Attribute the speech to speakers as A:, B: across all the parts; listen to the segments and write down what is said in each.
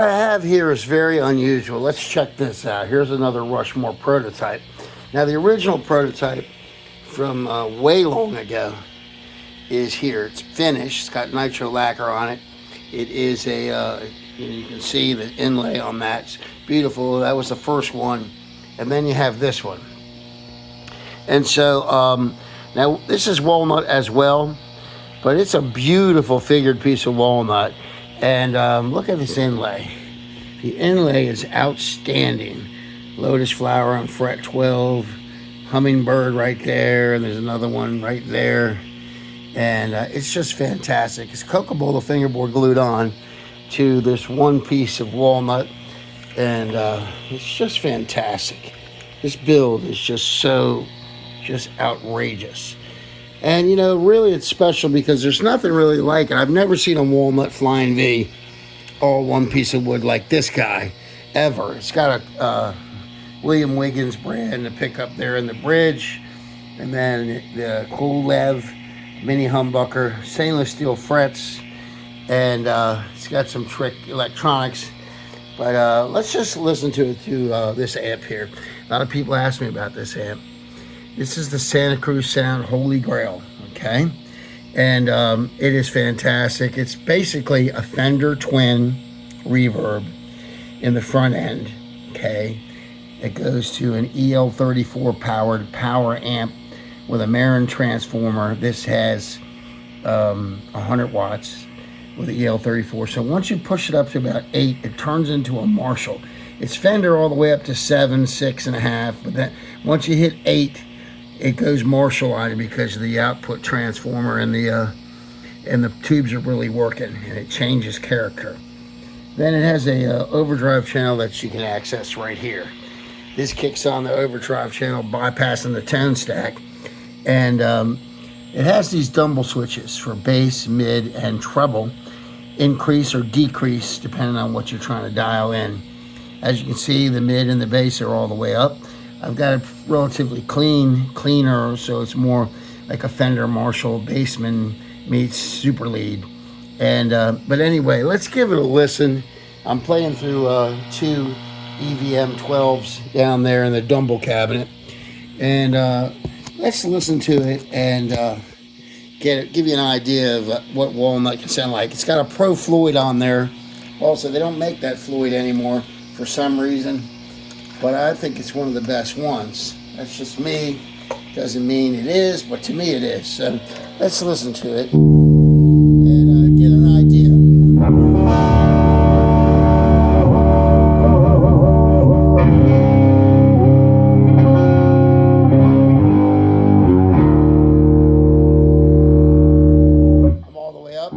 A: I have here is very unusual. Let's check this out. Here's another Rushmore prototype. Now, the original prototype from way long ago is here. It's finished. It's got nitro lacquer on it. It is you can see the inlay on that. It's beautiful. That was the first one. And then you have this one. And so now this is walnut as well, but it's a beautiful figured piece of walnut. And look at this inlay. The inlay is outstanding. Lotus flower on fret 12, hummingbird right there, and there's another one right there. And it's just fantastic. It's Coca-Cola fingerboard glued on to this one piece of walnut, and it's just fantastic. This build is just outrageous. And, you know, really it's special because there's nothing really like it. I've never seen a walnut Flying V all one piece of wood like this guy, ever. It's got a William Wiggins brand to pick up there in the bridge. And then the Kolev mini humbucker, stainless steel frets. And it's got some trick electronics. But let's just listen to this amp here. A lot of people ask me about this amp. This is the Santa Cruz Sound Holy Grail, okay? And it is fantastic. It's basically a Fender Twin reverb in the front end, okay? It goes to an EL34 powered power amp with a Marin transformer. This has 100 watts with the EL34. So once you push it up to about 8, it turns into a Marshall. It's Fender all the way up to 7, 6.5, but then once you hit 8, it goes Marshall on it because of the output transformer and the tubes are really working, and it changes character. Then it has a overdrive channel that you can access right here. This kicks on the overdrive channel, bypassing the tone stack, and it has these dumble switches for bass, mid, and treble, increase or decrease depending on what you're trying to dial in. As you can see, the mid and the bass are all the way up. I've got it relatively cleaner, so it's more like a Fender Marshall Bassman meets Super Lead. And but anyway, let's give it a listen. I'm playing through 2 EVM 12s down there in the Dumble cabinet, and let's listen to it and give you an idea of what walnut can sound like. It's got a Pro Floyd on there. Also, they don't make that Floyd anymore for some reason, but I think it's one of the best ones. That's just me. Doesn't mean it is, but to me it is. So let's listen to it and get an idea. I'm all the way up.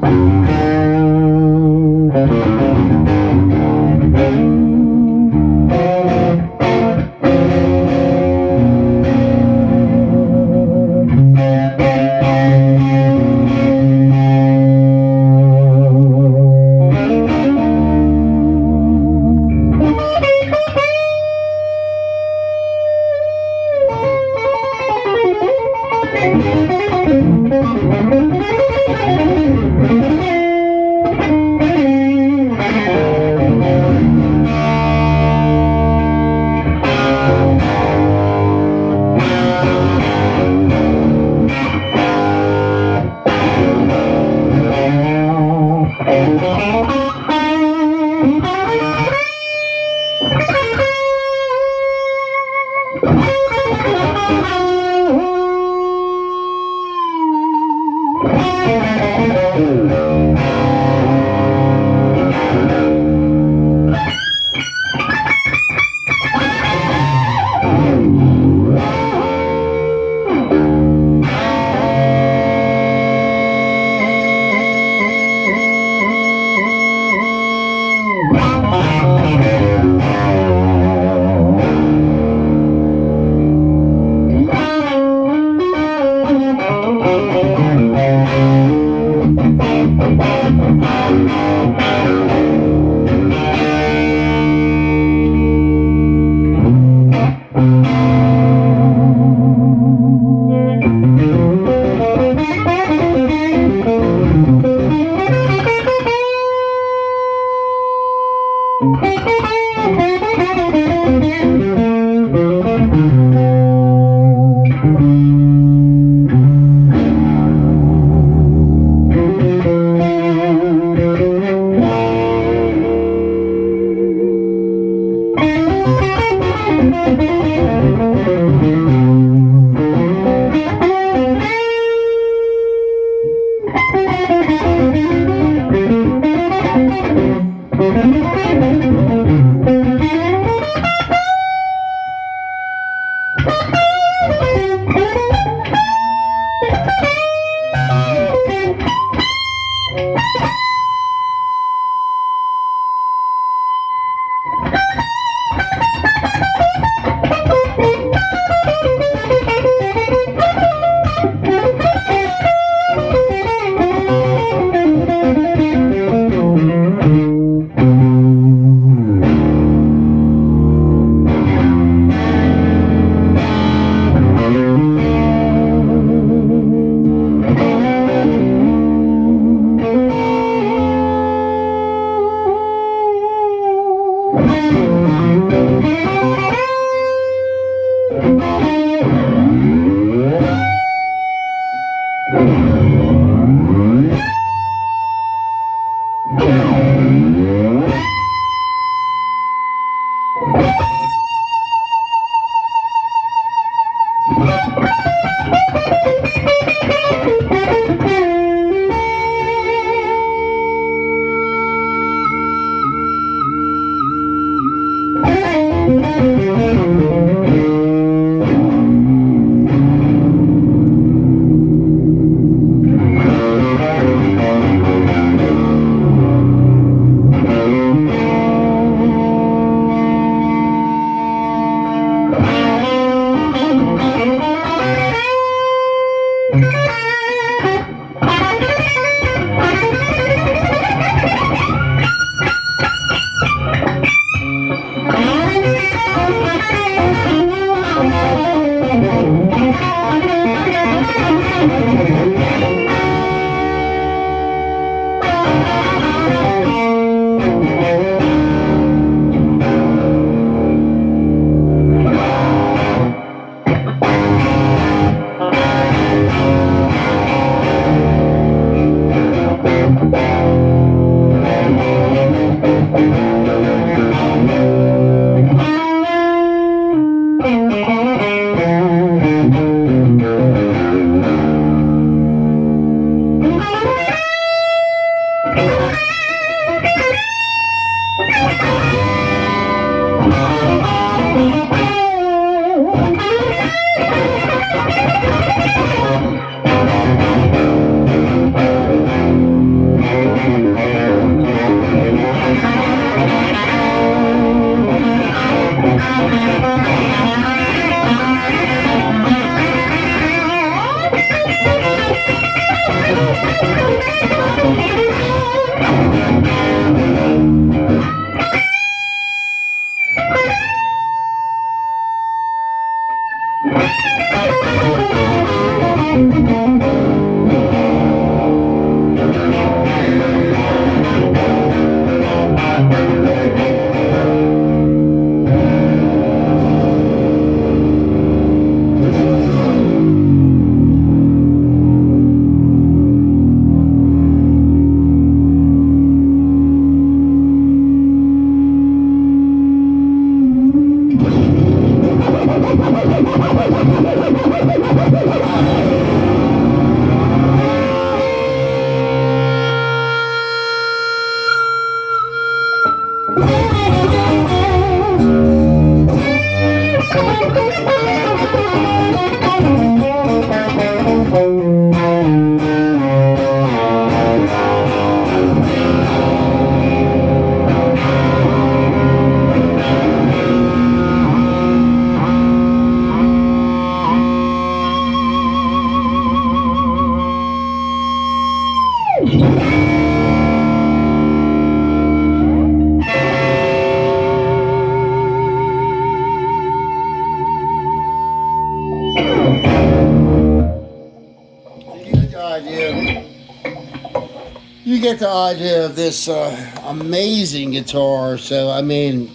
A: get the idea of this amazing guitar. So, I mean,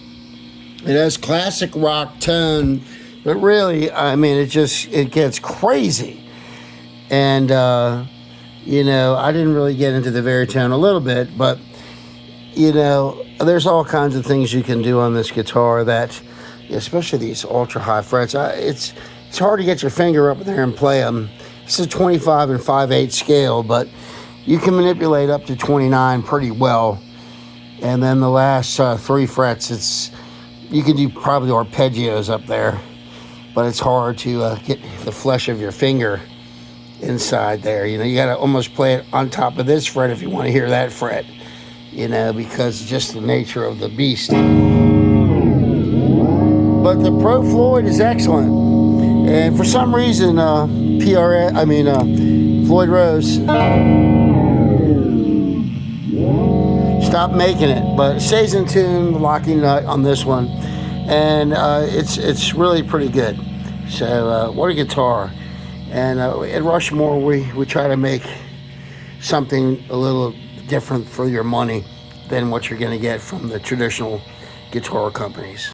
A: it has classic rock tone, but really, I mean, it gets crazy. And, you know, I didn't really get into the baritone a little bit, but, you know, there's all kinds of things you can do on this guitar that, especially these ultra high frets, it's hard to get your finger up there and play them. This is a 25 and 5/8 scale, but you can manipulate up to 29 pretty well. And then the last 3 frets, you can do probably arpeggios up there, but it's hard to get the flesh of your finger inside there. You know, you got to almost play it on top of this fret if you want to hear that fret, you know, because just the nature of the beast. But the Pro Floyd is excellent. And for some reason, Floyd Rose stopped making it, but it stays in tune, the locking nut on this one, and it's really pretty good. So what a guitar. And at Rushmore, we try to make something a little different for your money than what you're going to get from the traditional guitar companies.